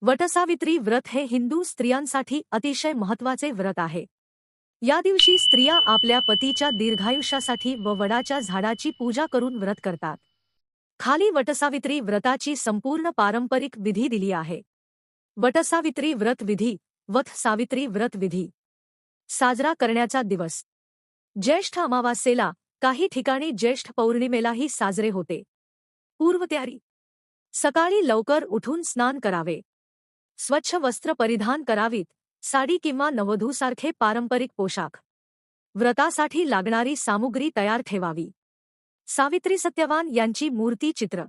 वटसावित्री व्रत हे हिंदू स्त्रियांसाठी अतिशय महत्त्वाचे व्रत आहे। या दिवशी स्त्रिया आपल्या पतीच्या दीर्घायुष्यासाठी व वडाच्या झाडाची पूजा करून व्रत करतात। खाली वटसावित्री व्रताची संपूर्ण पारंपरिक विधी दिली आहे। वटसावित्री व्रत विधी, वट सावित्री व्रत विधी साजरा करण्याचा दिवस ज्येष्ठ अमावास्येला, काही ठिकाणी ज्येष्ठ पौर्णिमेलाही साजरे होते। पूर्वतयारी: सकाळी लवकर उठून स्नान करावे, स्वच्छ वस्त्र परिधान करावीत, साडी किंवा नववधूसारखे पारंपरिक पोशाख, व्रतासाठी लागणारी सामुग्री तयार ठेवावी। सावित्री सत्यवान यांची मूर्ती चित्र,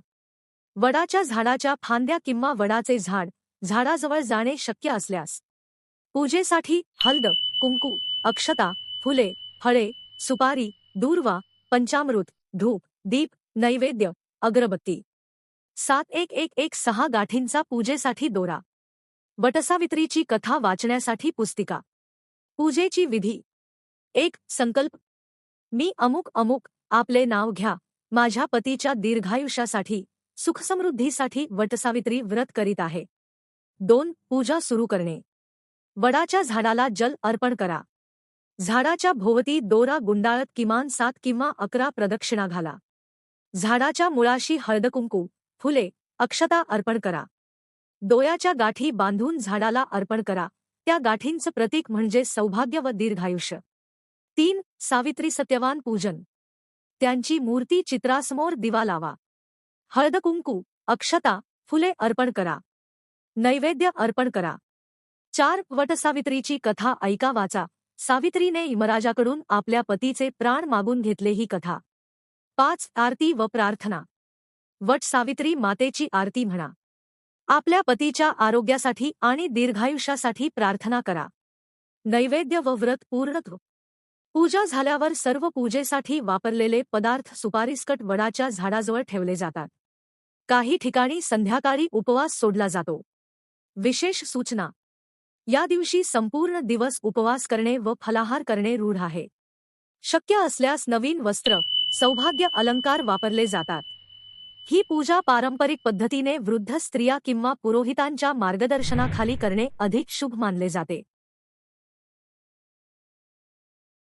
वडाच्या झाडाच्या फांद्या किंवा वडाचे झाड, झाडाजवळ जाणे शक्य असल्यास पूजेसाठी हळद, कुंकू, अक्षता, फुले, फळे, सुपारी, दूर्वा, पंचामृत, धूप, दीप, नैवेद्य, अगरबत्ती, 7116 गाठींचा पूजेसाठी दोरा, वटसावित्रीची कथा वाचण्यासाठी पुस्तिका। पूजेची विधी: 1. संकल्प: मी अमुक अमुक आपले नाव घ्या, माझ्या पतीच्या दीर्घायुष्यासाठी, सुखसमृद्धीसाठी वटसावित्री व्रत करीत आहे। 2. पूजा सुरू करणे: वडाच्या झाडाला जल अर्पण करा, झाडाच्या भोवती दोरा गुंडाळत किमान 7 किंवा 11 प्रदक्षिणा घाला, झाडाच्या मुळाशी हळदकुंकू, फुले, अक्षता अर्पण करा, दोयाच्या गाठी बांधून झाडाला अर्पण करा, त्या गाठींचं प्रतीक म्हणजे सौभाग्य व दीर्घायुष्य। 3. सावित्री सत्यवान पूजन: त्यांची मूर्ती चित्रासमोर दिवा लावा, हळदकुंकू, अक्षता, फुले अर्पण करा, नैवेद्य अर्पण करा। 4. वटसावित्रीची कथा ऐका वाचा, सावित्रीने यमराजाकडून आपल्या पतीचे प्राण मागून घेतले ही कथा। 5. आरती व प्रार्थना: वट सावित्री मातेची आरती म्हणा, आपल्या पतीच्या आरोग्यासाठी आणि दीर्घायुष्यासाठी प्रार्थना करा, नैवेद्य व व्रत पूर्ण करो। पूजा झाल्यावर सर्व पूजेसाठी वापरलेले पदार्थ सुपारीसकट वडाच्या झाडाजवळ ठेवले जातात। काही ठिकाणी संध्याकाळी उपवास सोडला जातो। विशेष सूचना: या दिवशी संपूर्ण दिवस उपवास करणे व फलाहार करणे रूढ आहे। शक्य असल्यास नवीन वस्त्र, सौभाग्य अलंकार वापरले जातात। ही पूजा पारंपरिक पद्धतीने वृद्ध स्त्रिया किंवा पुरोहितांच्या मार्गदर्शनाखाली करणे अधिक शुभ मानले जाते।